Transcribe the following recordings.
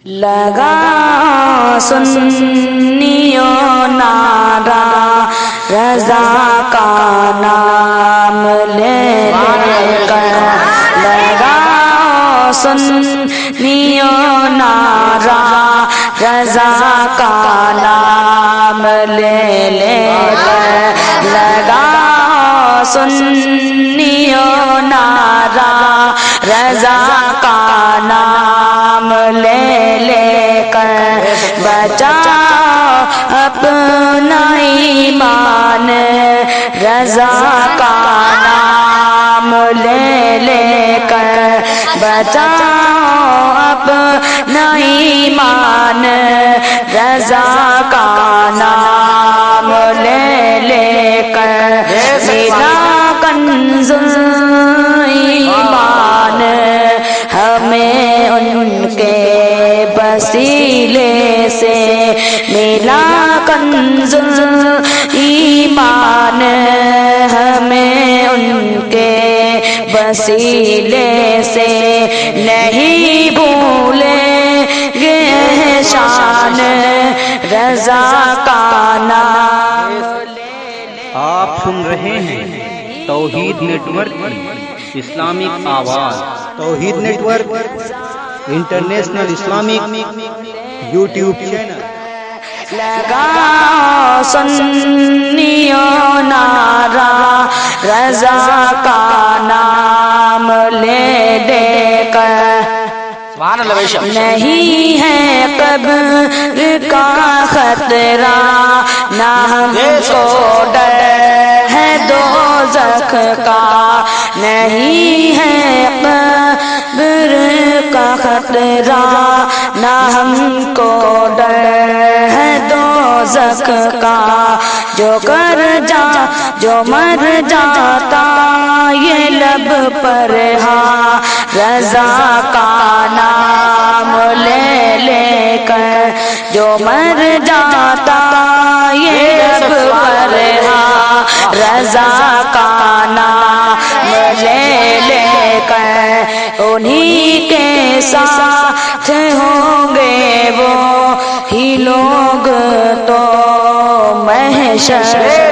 لگا سنیوں نعرہ رضا کا نام لے کر، لگا سنیوں نعرہ رضا کا نام لے کر، لگا سنیوں نعرہ رضا کا نام لے کر، بچا اپنا ایمان رضا کا نام لے کر، بچا اپنا ایمان رضا کا نام لے کر، میرا کنز ایمان ہمیں ان کے وسیلے سے ملا، کنز ایمان ہمیں ان کے وسیلے سے نہیں بھولیں گے شان رضا کا نام۔ آپ سن رہے ہیں توحید نیٹ ورک کی اسلامک آواز، Tauheed network international Islamic YouTube channel. لگا سنیوں نعرہ رضا کا نام لے کر، نہیں ہے قبر کا خطرہ، نہ ہم کو ڈر ہے دوزخ کا، نہیں ہے قبر کا خطرہ، نہ ہم کو ڈر ہے دوزخ کا، جو مر جاتا یہ لب پر ہاں رضا کا نام لے کر، جو مر جاتا یہ لب پر ہاں رضا کا نام لے کر، انہی کے ساتھ ہوں گے وہ ہی لوگ تو محشر میں،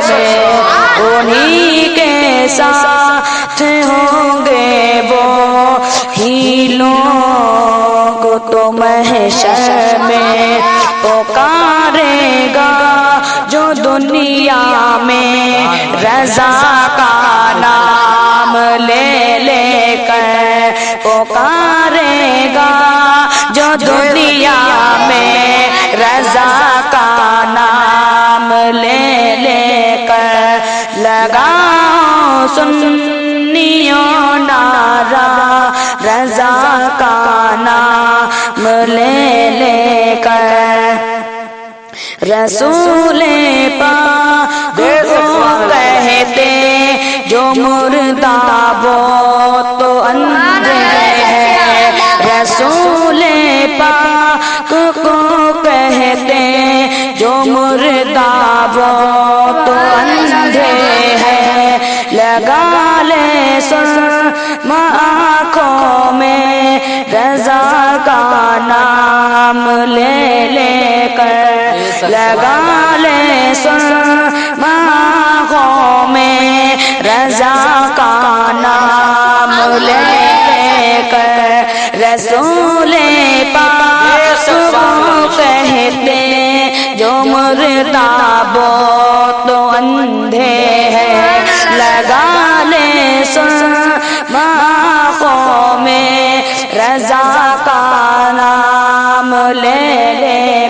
انہی کے ساتھ ہوں گے وہ ہی لوگ تو محشر میں، پکارے گا جو دنیا میں رضا کا نام لے کر، پکارے گا جو دنیا میں رضا کا نام لے کر، لگا سنیوں نعرہ رضا کا نام لے کر، رسول پاک کو کہتے جو مردہ وہ تو اندھے ہیں، رسول پاک کو کہتے جو مردہ وہ تو اندھے ہیں، لگا لے سرما آنکھوں میں رضا کا نام لے کر، لگا لے سرما آنکھوں میں رضا کا نام لے کر، رسول پاک کو کہتے جو مردہ وہ تو اندھے ہیں، لگا لے سرما آنکھوں میں رضا کا نام لے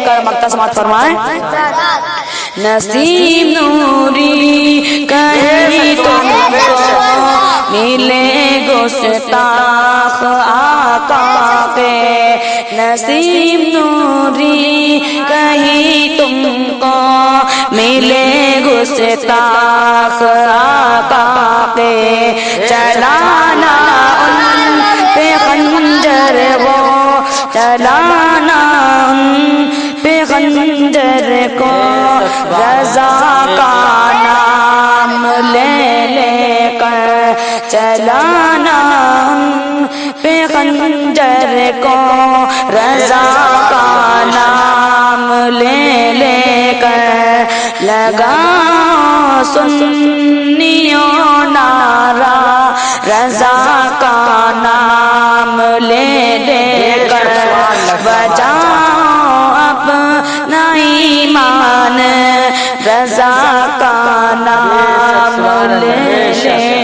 کر، مکتب سماعت فرمائیں۔ نسیم نوری کہیں تم کو ملے گستاخ آقا کے، نسیم نوری کہیں تم کو ملے گستاخ آقا کے، چلانا ان پہ خنجر وہ، چلانا ان پہ خنجر کو، رضا کا نام لے کر، چلانا پہ خنجر کو رضا کا لگا سنیوں نارا رضا کا نام لے دے کر بچاؤ اپنا ایمان رضا کا نام لے